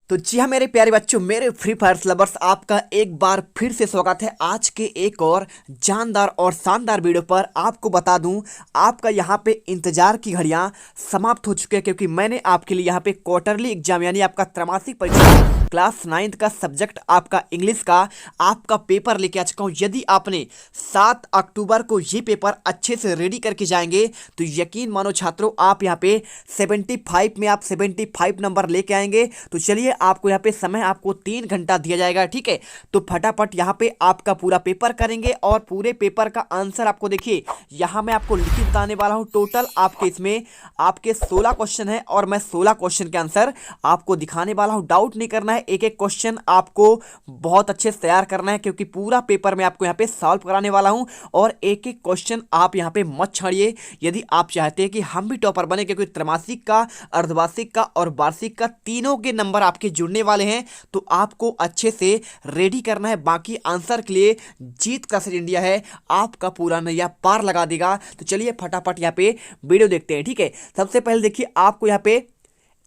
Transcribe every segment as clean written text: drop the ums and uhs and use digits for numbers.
तो जी हाँ मेरे प्यारे बच्चों, मेरे फ्री फायर लवर्स, आपका एक बार फिर से स्वागत है आज के एक और जानदार और शानदार वीडियो पर। आपको बता दूं, आपका यहाँ पे इंतजार की घड़ियां समाप्त हो चुकी है, क्योंकि मैंने आपके लिए यहाँ पे क्वार्टरली एग्जाम यानी आपका त्रैमासिक परीक्षा क्लास 9th का सब्जेक्ट आपका इंग्लिश का आपका पेपर लेके आ चुका हूँ। यदि आपने 7 अक्टूबर को ये पेपर अच्छे से रेडी करके जाएंगे तो यकीन मानो छात्रों, आप यहाँ पे 75 में आप 75 नंबर लेके आएंगे। तो चलिए, आपको यहाँ पे समय आपको 3 घंटा दिया जाएगा, ठीक है। तो फटाफट यहाँ पे आपका पूरा पेपर करेंगे और पूरे पेपर का आंसर आपको देखिए यहाँ मैं आपको लिखित बताने वाला हूँ। टोटल आपके इसमें आपके 16 क्वेश्चन है और मैं 16 क्वेश्चन के आंसर आपको दिखाने वाला हूँ। डाउट नहीं करना है, एक एक क्वेश्चन आपको बहुत अच्छे से तैयार करना है, क्योंकि पूरा पेपर मैं आपको यहाँ पे सॉल्व कराने वाला हूँ। और एक एक क्वेश्चन आप यहाँ पे मत छाड़िए यदि आप चाहते हैं कि हम भी टॉपर बने, क्योंकि त्रैमासिक का, अर्धवार्षिक का और वार्षिक का तीनों के नंबर आपके जुड़ने वाले हैं। तो आपको अच्छे से रेडी करना है। बाकी आंसर के लिए जीत का सिर इंडिया है, आपका पूरा नैया पार लगा देगा। तो चलिए फटाफट यहाँ पे वीडियो देखते हैं, ठीक है। सबसे पहले देखिए, आपको यहाँ पे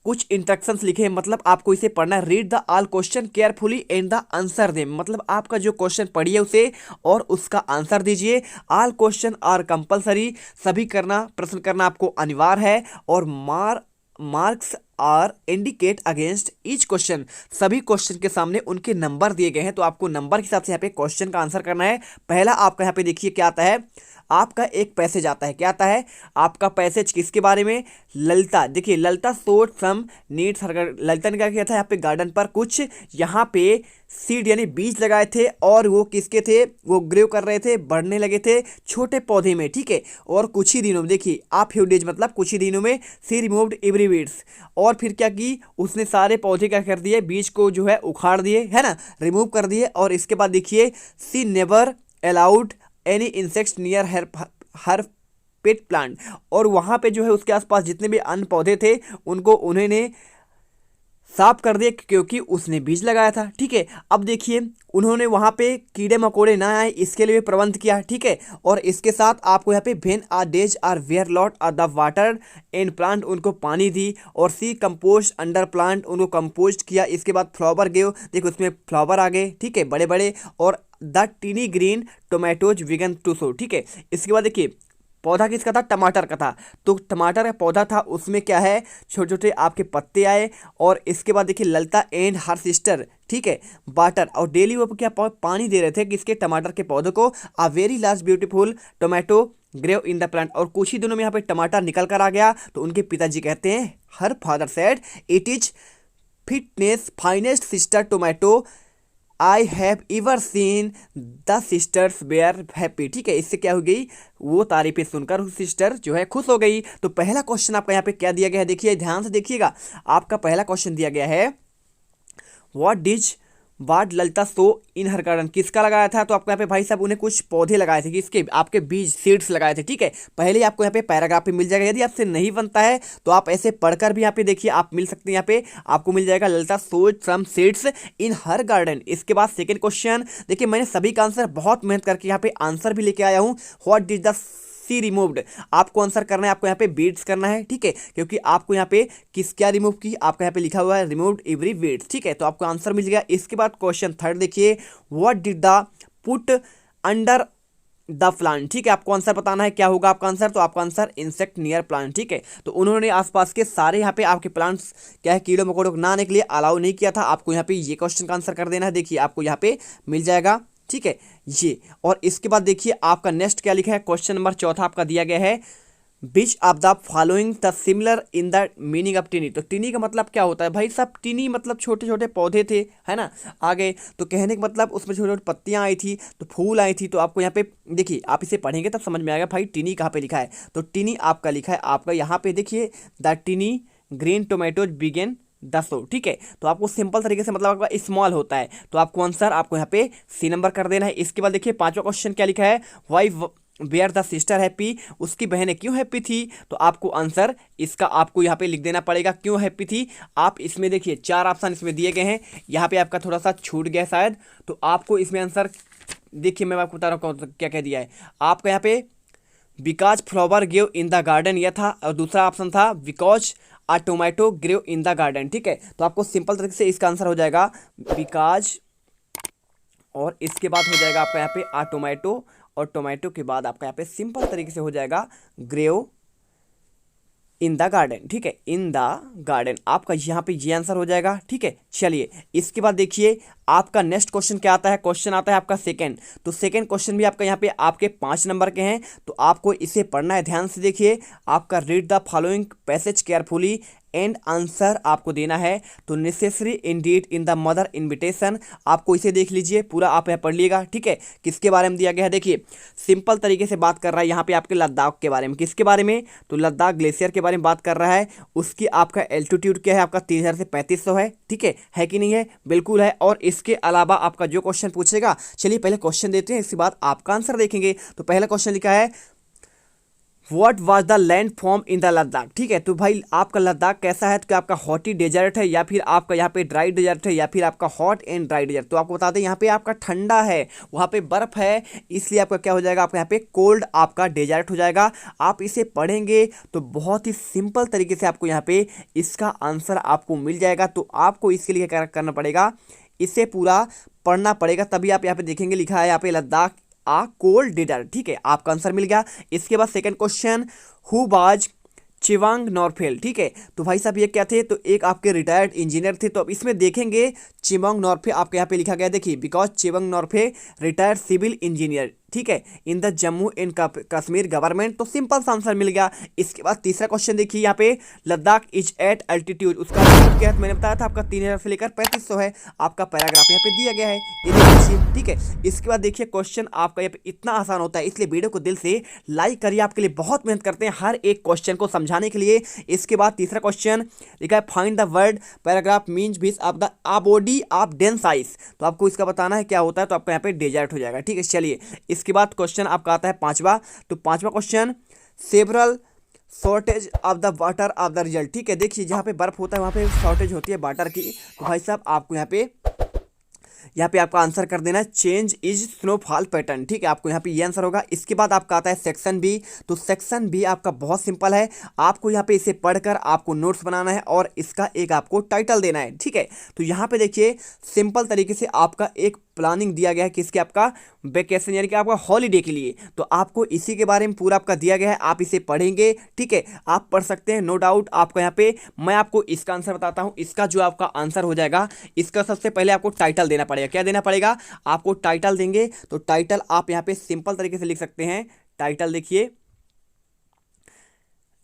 कुछ इंस्ट्रक्शंस लिखे हैं, मतलब आपको इसे पढ़ना है। Read the all question carefully and the answer them, मतलब आपका जो क्वेश्चन पढ़िए उसे और उसका आंसर दीजिए। ऑल क्वेश्चन आर कंपलसरी, सभी करना, प्रश्न करना आपको अनिवार्य है। और marks are indicate against each question, सभी क्वेश्चन के सामने उनके नंबर दिए गए हैं। तो आपको नंबर के हिसाब से यहाँ पे क्वेश्चन का आंसर करना है। पहला आपका यहाँ पे देखिए क्या आता है, आपका एक पैसेज आता है। क्या आता है आपका पैसेज, किसके बारे में? ललिता। देखिए, ललिता सोड सम नीड्स, ललिता ने क्या किया था यहाँ पे गार्डन पर कुछ यहाँ पे सीड यानी बीज लगाए थे, और वो किसके थे? वो ग्रो कर रहे थे, बढ़ने लगे थे छोटे पौधे में, ठीक है। और कुछ ही दिनों में, देखिए आ फ्यू डेज मतलब कुछ ही दिनों में, सी रिमूव्ड एवरी वीड्स, और फिर क्या की उसने सारे पौधे क्या कर दिए, बीज को जो है उखाड़ दिए, है ना, रिमूव कर दिए। और इसके बाद देखिए, she never allowed any insects near her pet plant, और वहां पे जो है उसके आसपास जितने भी अन्य पौधे थे उनको उन्होंने साफ कर दिया, क्योंकि उसने बीज लगाया था, ठीक है। अब देखिए, उन्होंने वहां पे कीड़े मकोड़े ना आए इसके लिए प्रबंध किया, ठीक है। और इसके साथ आपको यहाँ पे when are days are where lot are the water and plant, उनको पानी दी। और सी कंपोस्ट अंडर प्लांट, उनको कंपोस्ट किया। इसके बाद फ्लावर गेव, देखो उसमें फ्लावर आ गए, ठीक है, बड़े बड़े। और the tiny green tomatoes began to show, ठीक है। इसके बाद देखिए, पौधा किसका था? टमाटर का था। तो टमाटर का पौधा था, उसमें क्या है, छोटे छोटे आपके पत्ते आए। और इसके बाद देखिए, ललिता एंड हर सिस्टर, ठीक है, वाटर, और डेली वो क्या पानी दे रहे थे किसके? टमाटर के पौधों को। A very large beautiful tomato grew in the plant, और कुछ ही दिनों में यहाँ पे टमाटर निकल कर आ गया। तो उनके पिताजी कहते हैं, her father said it is fitness finest sister tomato I have ever seen, the sisters were happy, ठीक है। इससे क्या हो गई, वो तारीफें सुनकर सिस्टर जो है खुश हो गई। तो पहला क्वेश्चन आपका यहाँ पे क्या दिया गया है, देखिए ध्यान से देखिएगा। आपका पहला क्वेश्चन दिया गया है, वाट ललिता सो इन हर गार्डन, किसका लगाया था? तो आपको यहाँ पे भाई साहब उन्हें कुछ पौधे लगाए थे, किसके? आपके बीज, सीड्स लगाए थे, ठीक है। पहले आपको यहाँ पे पैराग्राफ पे मिल जाएगा। यदि आपसे नहीं बनता है तो आप ऐसे पढ़कर भी यहाँ पे देखिए, आप मिल सकते हैं। यहाँ पे आपको मिल जाएगा, ललिता सोड सम सीड्स इन हर गार्डन। इसके बाद सेकेंड क्वेश्चन देखिए, मैंने सभी का आंसर बहुत मेहनत करके यहाँ पे आंसर भी लेके आया हूँ। What did the she removed, आपको आंसर करना है, आपको यहाँ पे बीड्स करना है, ठीक है, क्योंकि आपको यहाँ पे किस क्या रिमूव की, आपका यहाँ पे लिखा हुआ है रिमूव्ड एवरी बीड्स, ठीक है। तो आपको आंसर मिल गया। इसके बाद क्वेश्चन थर्ड देखिए, what did the put under the plant, ठीक है। आपको आंसर बताना है, क्या होगा आपका आंसर? तो आपका आंसर इंसेक्ट नियर प्लांट, ठीक है। तो उन्होंने आसपास के सारे यहाँ पे आपके प्लांट्स क्या है, कीड़े मकोड़ों को ना आने के लिए अलाउ नहीं किया था। आपको यहाँ पे ये क्वेश्चन का आंसर कर देना है। देखिए आपको यहाँ पे मिल जाएगा, ठीक है, ये। और इसके बाद देखिए, आपका नेक्स्ट क्या लिखा है, क्वेश्चन नंबर चौथा आपका दिया गया है, बिच of the following the similar in the meaning of टिनी। तो टिनी का मतलब क्या होता है भाई साहब? टिनी मतलब छोटे छोटे पौधे थे, है ना, आगे। तो कहने का मतलब उसमें छोटे छोटे पत्तियां आई थी, तो फूल आई थी। तो आपको यहाँ पे देखिए, आप इसे पढ़ेंगे तब समझ में आएगा भाई टिनी कहाँ पे लिखा है। तो टिनी आपका लिखा है, आपका यहाँ पे देखिए, the tiny green tomatoes began 10, ठीक है। तो आपको सिंपल तरीके से, मतलब आपका स्मॉल होता है। तो आपको आंसर आपको यहाँ पे सी नंबर कर देना है। इसके बाद देखिए, पांचवा क्वेश्चन क्या लिखा है, why were the sister happy, उसकी बहनें क्यों हैप्पी थी? तो आपको आंसर इसका आपको यहाँ पे लिख देना पड़ेगा, क्यों हैप्पी थी। आप इसमें देखिए 4 ऑप्शन इसमें दिए गए हैं, यहाँ पे आपका थोड़ा सा छूट गया शायद। तो आपको इसमें आंसर देखिए, मैं आपको बता रहा हूँ क्या क्या दिया है। आपका यहाँ पे because flower give in the garden, यह था। और दूसरा ऑप्शन था because a tomato grew in the garden. ठीक है, तो आपको सिंपल तरीके से इसका आंसर हो जाएगा बिकॉज, और इसके बाद हो जाएगा आपका यहाँ पे आ टोमेटो, और टोमेटो के बाद आपका यहाँ पे सिंपल तरीके से हो जाएगा ग्रेव इन द गार्डन। ठीक है, इन द गार्डन आपका यहाँ पे ये आंसर हो जाएगा। ठीक है, चलिए इसके बाद देखिए आपका नेक्स्ट क्वेश्चन क्या आता है। क्वेश्चन आता है आपका सेकंड। तो सेकंड क्वेश्चन भी आपका यहाँ पे आपके 5 नंबर के हैं, तो आपको इसे पढ़ना है। ध्यान से देखिए, आपका read the following passage carefully and answer आपको देना है। तो necessary Indeed in the mother invitation, आपको इसे देख लीजिए पूरा, आप यहाँ पढ़ लीजिएगा। ठीक है, किसके बारे में दिया गया है, देखिए सिंपल तरीके से बात कर रहा है यहाँ पे आपके लद्दाख के बारे में। किसके बारे में, तो लद्दाख ग्लेशियर के बारे में बात कर रहा है। उसकी आपका एल्टीट्यूड क्या है, आपका 3000 से 3500 है। ठीक है कि नहीं है, बिल्कुल है। और इसके अलावा आपका जो क्वेश्चन पूछेगा, चलिए पहले क्वेश्चन देते हैं, इसके बाद आपका आंसर देखेंगे। तो पहला क्वेश्चन लिखा है what was the land form in the Ladakh. ठीक है, तो भाई आपका लद्दाख कैसा है, तो क्या आपका हॉटी डेजर्ट है, या फिर आपका यहाँ पे ड्राई डेजर्ट है, या फिर आपका हॉट एंड ड्राई डेजर्ट। तो आपको बता दें यहाँ पे आपका ठंडा है, वहाँ पे बर्फ है, इसलिए आपका क्या हो जाएगा, आपका यहाँ पे कोल्ड आपका डेजर्ट हो जाएगा। आप इसे पढ़ेंगे तो बहुत ही सिंपल तरीके से आपको यहाँ पे इसका आंसर आपको मिल जाएगा। तो आपको इसके लिए क्या करना पड़ेगा, इसे पूरा पढ़ना पड़ेगा, तभी आप यहाँ पे देखेंगे लिखा है यहाँ पे लद्दाख आ कोल्ड डेजर्ट। ठीक है, आपका आंसर मिल गया। इसके बाद second question, who was Chewang Norphel. ठीक है, तो भाई साहब ये क्या थे, तो एक आपके रिटायर्ड इंजीनियर थे। तो अब इसमें देखेंगे चिवांग नॉरफे आपके यहाँ पे लिखा गया, देखिए because Chewang नॉरफे retired civil engineer. ठीक है, in the Jammu and Kashmir government. तो सिंपल सा आंसर मिल गया। इसके बाद तीसरा क्वेश्चन देखिए यहाँ पे, लद्दाख इज एट अल्टीट्यूड, उसका altitude क्या है, मैंने बताया था आपका 3000 से लेकर 3500 है। आपका पैराग्राफ यहाँ पे दिया गया है, ये देख लीजिए। ठीक है, इसके बाद देखिए क्वेश्चन आपका यहाँ पे इतना आसान होता है, इसलिए वीडियो को दिल से लाइक करिए, आपके लिए बहुत मेहनत करते हैं हर एक क्वेश्चन को समझाने के लिए। इसके बाद तीसरा क्वेश्चन लिखा है find the word paragraph means piece of the ah body of dense ice. तो आपको इसका बताना है क्या होता है, तो आपका यहाँ पे डेजर्ट हो जाएगा। ठीक है, चलिए इसके बाद क्वेश्चन आपका आता है पांचवा। तो पांचवा question, several shortage of the water of the result. ठीक है, देखिए जहाँ पे बर्फ होता है वहाँ पे शॉर्टेज होती है वाटर की। तो भाई साहब आपको यहाँ पे आपका आंसर कर देना है चेंज इज स्नोफॉल पैटर्न। ठीक है, आपको यहाँ पे ये आंसर होगा। इसके बाद आपका आता है सेक्शन बी। तो सेक्शन बी आपका बहुत सिंपल है, आपको यहाँ पे इसे पढ़कर आपको नोट्स बनाना है और इसका एक आपको टाइटल देना है। ठीक है, तो यहाँ पे देखिए सिंपल तरीके से आपका एक प्लानिंग दिया गया है, किसके, आपका वेकेशन यानी कि आपका हॉलीडे के लिए। तो आपको इसी के बारे में पूरा आपका दिया गया है, आप इसे पढ़ेंगे। ठीक है, आप पढ़ सकते हैं, नो डाउट। आपको यहाँ पे मैं आपको इसका आंसर बताता हूँ। इसका जो आपका आंसर हो जाएगा, इसका सबसे पहले आपको टाइटल देना पड़ेगा। क्या देना पड़ेगा, आपको टाइटल देंगे। तो टाइटल आप यहाँ पे सिंपल तरीके से लिख सकते हैं। टाइटल देखिए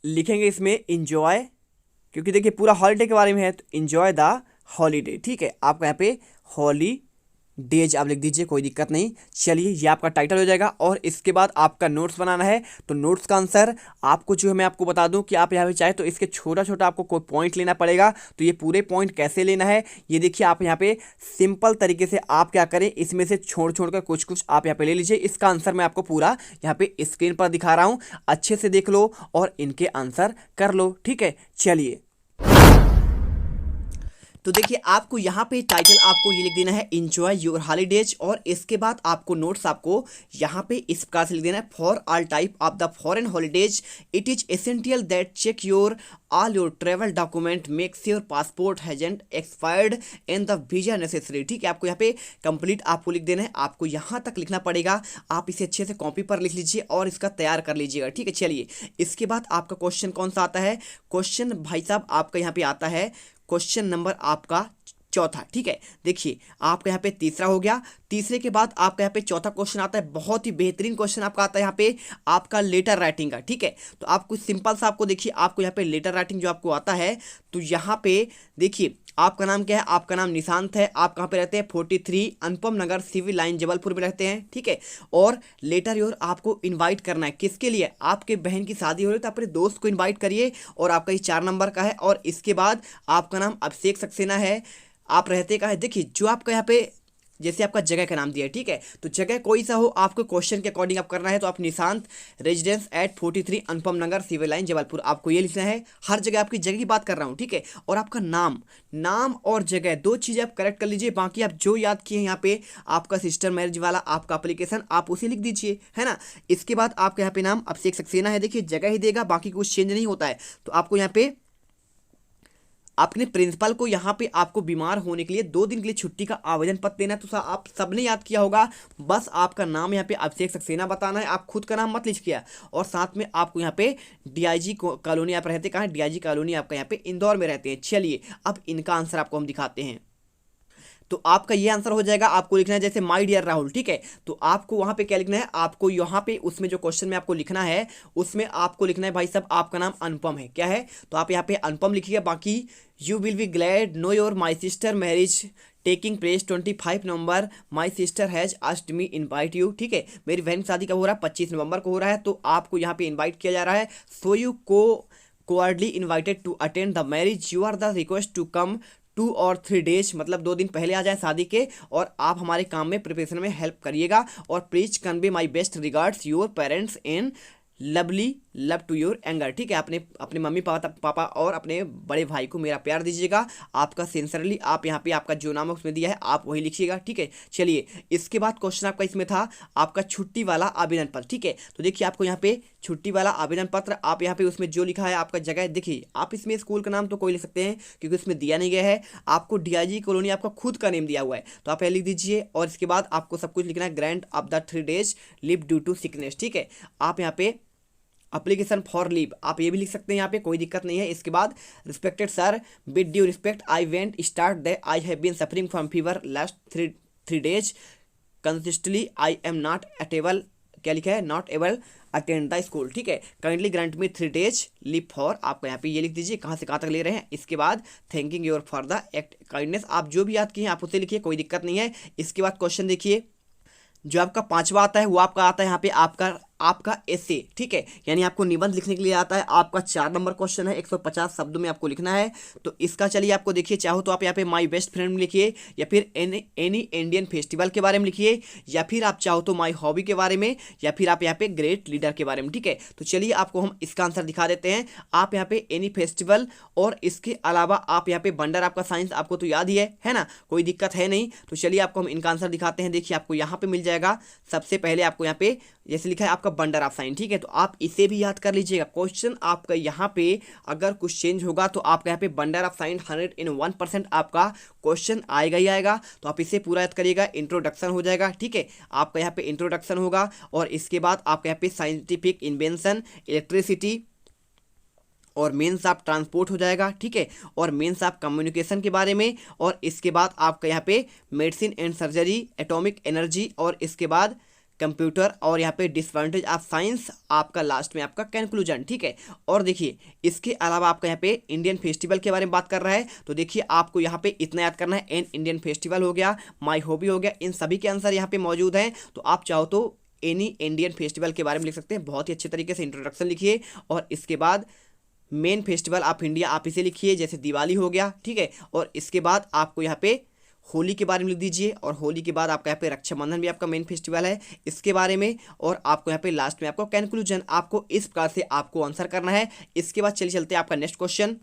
लिखेंगे इसमें इंजॉय, क्योंकि देखिए पूरा हॉलीडे के बारे में है, तो इंजॉय द हॉलीडे। ठीक है, आपका यहाँ पे हॉली डेज आप लिख दीजिए, कोई दिक्कत नहीं। चलिए ये आपका टाइटल हो जाएगा। और इसके बाद आपका नोट्स बनाना है। तो नोट्स का आंसर आपको जो है मैं आपको बता दूं कि आप यहाँ पे चाहे तो इसके छोटा छोटा आपको कोई पॉइंट लेना पड़ेगा। तो ये पूरे पॉइंट कैसे लेना है, ये देखिए आप यहाँ पे सिंपल तरीके से आप क्या करें, इसमें से छोड़ कर कुछ कुछ आप यहाँ पे ले लीजिए। इसका आंसर मैं आपको पूरा यहाँ पे स्क्रीन पर दिखा रहा हूँ, अच्छे से देख लो और इनके आंसर कर लो। ठीक है, चलिए तो देखिए आपको यहाँ पे टाइटल आपको ये लिख देना है इंजॉय योर हॉलीडेज। और इसके बाद आपको नोट्स आपको यहाँ पे इस प्रकार से लिख देना है for all type of the foreign holidays it is essential that check your all your travel document makes your passport hasn't expired and the visa necessary. ठीक है, आपको यहाँ पे कंप्लीट आपको लिख देना है, आपको यहाँ तक लिखना पड़ेगा। आप इसे अच्छे से कॉपी पर लिख लीजिए और इसका तैयार कर लीजिएगा। ठीक है, चलिए इसके बाद आपका क्वेश्चन कौन सा आता है, क्वेश्चन भाई साहब आपका यहाँ पे आता है क्वेश्चन नंबर आपका चौथा। ठीक है, देखिए आपका यहाँ पे तीसरा हो गया। तीसरे के बाद आपका यहाँ पे चौथा क्वेश्चन आता है, बहुत ही बेहतरीन क्वेश्चन आपका आता है यहाँ पे आपका लेटर राइटिंग का। ठीक है, तो आपको सिंपल सा आपको देखिए आपको यहाँ पे लेटर राइटिंग जो आपको आता है, तो यहाँ पे देखिए आपका नाम क्या है, आपका नाम निशांत है। आप कहाँ पे रहते हैं, 43 अनुपम नगर सिविल लाइन जबलपुर में रहते हैं। ठीक है, और लेटर योर आपको इनवाइट करना है, किसके लिए, आपके बहन की शादी हो रही है तो अपने दोस्त को इनवाइट करिए। और आपका ये 4 नंबर का है। और इसके बाद आपका नाम अभिषेक सक्सेना है, आप रहते का है। देखिए जो आपका यहाँ पे जैसे आपका जगह का नाम दिया है, ठीक है, तो जगह कोई सा हो आपको क्वेश्चन के अकॉर्डिंग आप करना है। तो आप निशांत रेजिडेंस एट 43 अनुपम नगर सिविल लाइन जबलपुर, आपको ये लिखना है। हर जगह आपकी जगह की बात कर रहा हूँ, ठीक है। और आपका नाम और जगह 2 चीज़ें आप करेक्ट कर लीजिए। बाकी आप जो याद किए हैं यहाँ पे आपका सिस्टर मैरिज वाला आपका एप्लीकेशन आप उसे लिख दीजिए, है ना। इसके बाद आपके यहाँ पे नाम अभिषेक सक्सेना है, देखिए जगह ही देगा, बाकी कुछ चेंज नहीं होता है। तो आपको यहाँ पे अपने प्रिंसिपल को यहाँ पे आपको बीमार होने के लिए 2 दिन के लिए छुट्टी का आवेदन पत्र देना है। तो आप सबने याद किया होगा, बस आपका नाम यहाँ पे अभिषेक सक्सेना बताना है, आप खुद का नाम मत लिखिए। और साथ में आपको यहाँ पे डीआईजी कॉलोनी आप रहते कहाँ, डीआईजी कॉलोनी आपका यहाँ पे इंदौर में रहते हैं। चलिए अब इनका आंसर आपको हम दिखाते हैं। तो आपका ये आंसर हो जाएगा, आपको लिखना है जैसे माय डियर राहुल, ठीक है। तो आपको वहां पे क्या लिखना है, आपको यहाँ पे उसमें जो क्वेश्चन में आपको लिखना है उसमें आपको लिखना है भाई साहब आपका नाम अनुपम है, क्या है, तो आप यहाँ पे अनुपम लिखिएगा। बाकी you will be glad know your my sister marriage taking place 25 November, my sister has asked me invite you, ठीक है। मेरी बहन की शादी कब हो रहा है, 25 नवंबर को हो रहा है। तो आपको यहाँ पे इन्वाइट किया जा रहा है। So you cordially invited to attend the marriage, you are the request to come 2 और 3 डेज, मतलब 2 दिन पहले आ जाए शादी के, और आप हमारे काम में प्रिपरेशन में हेल्प करिएगा। और please convey my best regards your parents in lovely love to your anger, ठीक है। अपने मम्मी पापा और अपने बड़े भाई को मेरा प्यार दीजिएगा। आपका सिंसियरली, आप यहाँ पे आपका जो नाम है उसमें दिया है आप वही लिखिएगा, ठीक है। चलिए इसके बाद क्वेश्चन आपका इसमें था आपका छुट्टी वाला आवेदन पत्र, ठीक है। तो देखिए आपको यहाँ पे छुट्टी वाला आवेदन पत्र, आप यहाँ पे उसमें जो लिखा है आपका जगह देखिए, आप इसमें स्कूल का नाम तो कोई लिख सकते हैं क्योंकि उसमें दिया नहीं गया है। आपको डीआईजी कॉलोनी आपका खुद का नेम दिया हुआ है, तो आप यह लिख दीजिए। और इसके बाद आपको सब कुछ लिखना है, grant of the 3 days leave due to sickness, ठीक है। आप यहाँ पे अप्लीकेशन फॉर लीव आप ये भी लिख सकते हैं, यहाँ पे कोई दिक्कत नहीं है। इसके बाद respected sir, with due respect I went start that I have been suffering from fever last 3 days consistently, I am not able, क्या लिखा है, not able attend the school, ठीक है। Kindly grant me 3 days leave for, आपको यहाँ पे ये लिख दीजिए कहाँ से कहाँ तक ले रहे हैं। इसके बाद thanking your for the act kindness, आप जो भी याद किए आप उसे लिखिए, कोई दिक्कत नहीं है। इसके बाद क्वेश्चन देखिए, जो आपका 5वां आता है वो आपका आता है यहाँ पे आपका एसे, ठीक है, यानी आपको निबंध लिखने के लिए आता है। आपका 4 नंबर क्वेश्चन है, 150 शब्दों में आपको लिखना है। तो इसका चलिए आपको देखिए, चाहो तो आप यहाँ पे माई बेस्ट फ्रेंड लिखिए, या फिर एनी इंडियन फेस्टिवल के बारे में लिखिए, या फिर आप चाहो तो माई हॉबी के बारे में, या फिर आप यहाँ पे ग्रेट लीडर के बारे में, ठीक है। तो चलिए आपको हम इसका आंसर दिखा देते हैं। आप यहाँ पे एनी फेस्टिवल, और इसके अलावा आप यहाँ पे बंडर आपका साइंस आपको तो याद ही है ना, कोई दिक्कत है नहीं। तो चलिए आपको हम इनका आंसर दिखाते हैं। देखिए आपको यहाँ पे मिल जाएगा, सबसे पहले आपको यहाँ पे जैसे लिखा है आपका बंडर ऑफ साइन, ठीक है। तो आप इसे भी याद कर लीजिएगा। क्वेश्चन आपका यहाँ पे अगर कुछ चेंज होगा तो आपका यहाँ पे बंडर ऑफ साइन 101% आपका क्वेश्चन आएगा ही आएगा। तो आप इसे पूरा याद करिएगा। इंट्रोडक्शन हो जाएगा, ठीक है, आपका यहाँ पे इंट्रोडक्शन होगा। और इसके बाद आपका यहाँ पे साइंटिफिक इन्वेंशन, इलेक्ट्रिसिटी, और मेंस आप ट्रांसपोर्ट हो जाएगा, ठीक है। और मेंस आप कम्युनिकेशन के बारे में, और इसके बाद आपका यहाँ पे medicine and surgery, atomic energy, और इसके बाद कंप्यूटर, और यहाँ पे डिसएडवांटेज ऑफ साइंस, आपका लास्ट में आपका कंक्लूजन, ठीक है। और देखिए इसके अलावा आपका यहाँ पे इंडियन फेस्टिवल के बारे में बात कर रहा है। तो देखिए आपको यहाँ पे इतना याद करना है, एन इंडियन फेस्टिवल हो गया, माई हॉबी हो गया, इन सभी के आंसर यहाँ पे मौजूद हैं। तो आप चाहो तो एनी इंडियन फेस्टिवल के बारे में लिख सकते हैं, बहुत ही अच्छे तरीके से इंट्रोडक्शन लिखिए। और इसके बाद मेन फेस्टिवल ऑफ इंडिया आप इसे लिखिए, जैसे दिवाली हो गया, ठीक है। और इसके बाद आपको यहाँ पे होली के बारे में लिख दीजिए, और होली के बाद आपका यहाँ पे रक्षाबंधन भी आपका मेन फेस्टिवल है, इसके बारे में। और आपको यहाँ पे लास्ट में आपको कंक्लूजन, आपको इस प्रकार से आपको आंसर करना है। इसके बाद चलिए चलते हैं आपका नेक्स्ट क्वेश्चन।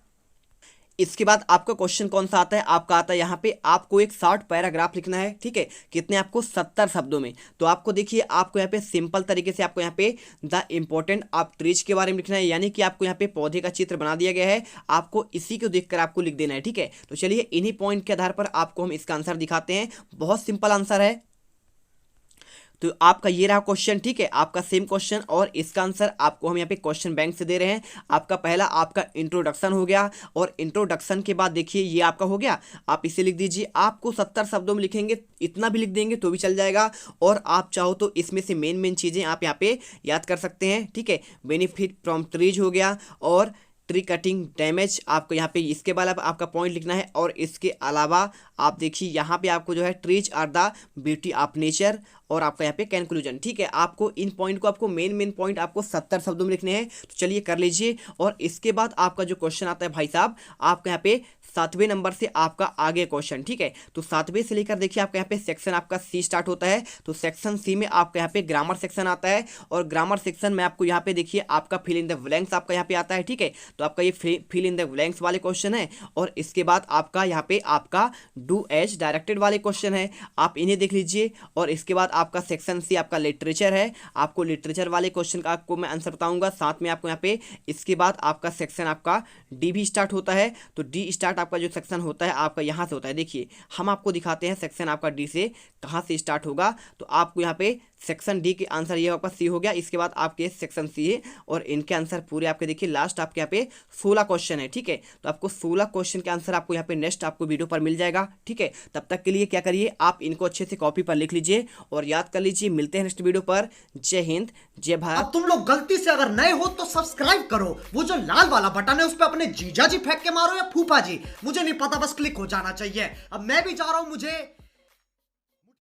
इसके बाद आपका क्वेश्चन कौन सा आता है, आपका आता है यहाँ पे आपको एक शॉर्ट पैराग्राफ लिखना है, ठीक है। कितने, आपको 70 शब्दों में। तो आपको देखिए आपको यहाँ पे सिंपल तरीके से आपको यहाँ पे द इम्पोर्टेंट ऑफ ट्रीज के बारे में लिखना है, यानी कि आपको यहाँ पे पौधे का चित्र बना दिया गया है, आपको इसी को देखकर आपको लिख देना है, ठीक है। तो चलिए इन्हीं पॉइंट के आधार पर आपको हम इसका आंसर दिखाते हैं। बहुत सिंपल आंसर है। तो आपका ये रहा क्वेश्चन, ठीक है, आपका सेम क्वेश्चन, और इसका आंसर आपको हम यहाँ पे क्वेश्चन बैंक से दे रहे हैं। आपका पहला आपका इंट्रोडक्शन हो गया, और इंट्रोडक्शन के बाद देखिए ये आपका हो गया, आप इसे लिख दीजिए। आपको 70 शब्दों में लिखेंगे, इतना भी लिख देंगे तो भी चल जाएगा। और आप चाहो तो इसमें से मेन चीज़ें आप यहाँ पे याद कर सकते हैं, ठीक है। बेनिफिट फ्रॉम ट्रीज हो गया, और ट्री कटिंग डैमेज, आपको यहाँ पे इसके बाद आपका पॉइंट लिखना है। और इसके अलावा आप देखिए यहाँ पे आपको जो है trees are the beauty of nature, और आपका यहाँ पे कंक्लूजन, ठीक है। आपको इन पॉइंट को आपको मेन पॉइंट आपको 70 शब्दों में लिखने हैं। तो चलिए कर लीजिए। और इसके बाद आपका जो क्वेश्चन आता है भाई साहब, आपका यहाँ पे 7वें नंबर से आपका आगे क्वेश्चन, ठीक है। तो 7वें से लेकर देखिए आपका यहाँ पे सेक्शन आपका सी स्टार्ट होता है। तो सेक्शन सी में आपका यहाँ पे ग्रामर सेक्शन आता है, और ग्रामर सेक्शन में आपको यहाँ पे देखिए आपका फिल इन द ब्लैंक्स आपका यहाँ पे आता है, ठीक है। तो आपका ये फिल इन द ब्लैंक्स वाले क्वेश्चन है। और इसके बाद आपका यहाँ पे आपका डू एज डायरेक्टेड वाले क्वेश्चन है, आप इन्हें देख लीजिए। और इसके बाद आपका सेक्शन सी आपका लिटरेचर है, आपको लिटरेचर वाले क्वेश्चन का आपको मैं आंसर बताऊंगा। साथ में आपको यहाँ पे इसके बाद आपका सेक्शन आपका डी भी स्टार्ट होता है। तो डी स्टार्ट आपका जो सेक्शन होता है आपका यहाँ से होता है। देखिए हम आपको दिखाते हैं सेक्शन आपका डी से कहाँ से स्टार्ट होगा। तो आपको यहाँ पे सेक्शन डी के आंसर ये आपका सी हो गया। इसके बाद आपके सेक्शन सी है और इनके आंसर पूरे आपके देखिए लास्ट आपके यहाँ पे 16 क्वेश्चन है। ठीक है, तो आपको 16 क्वेश्चन के आंसर आपको यहाँ पे नेक्स्ट आपको वीडियो पर मिल जाएगा। ठीक है, तब तक के लिए क्या करिए, आप इनको अच्छे से कॉपी पर लिख लीजिए और याद कर लीजिए। मिलते हैं नेक्स्ट वीडियो पर। जय हिंद, जय भारत। अब तुम लोग गलती से अगर नए हो तो सब्सक्राइब करो, वो जो लाल वाला बटन है उस पर अपने जीजा जी फेंक के मारो या फूफा जी, मुझे नहीं पता, बस क्लिक हो जाना चाहिए। अब मैं भी जा रहा हूं, मुझे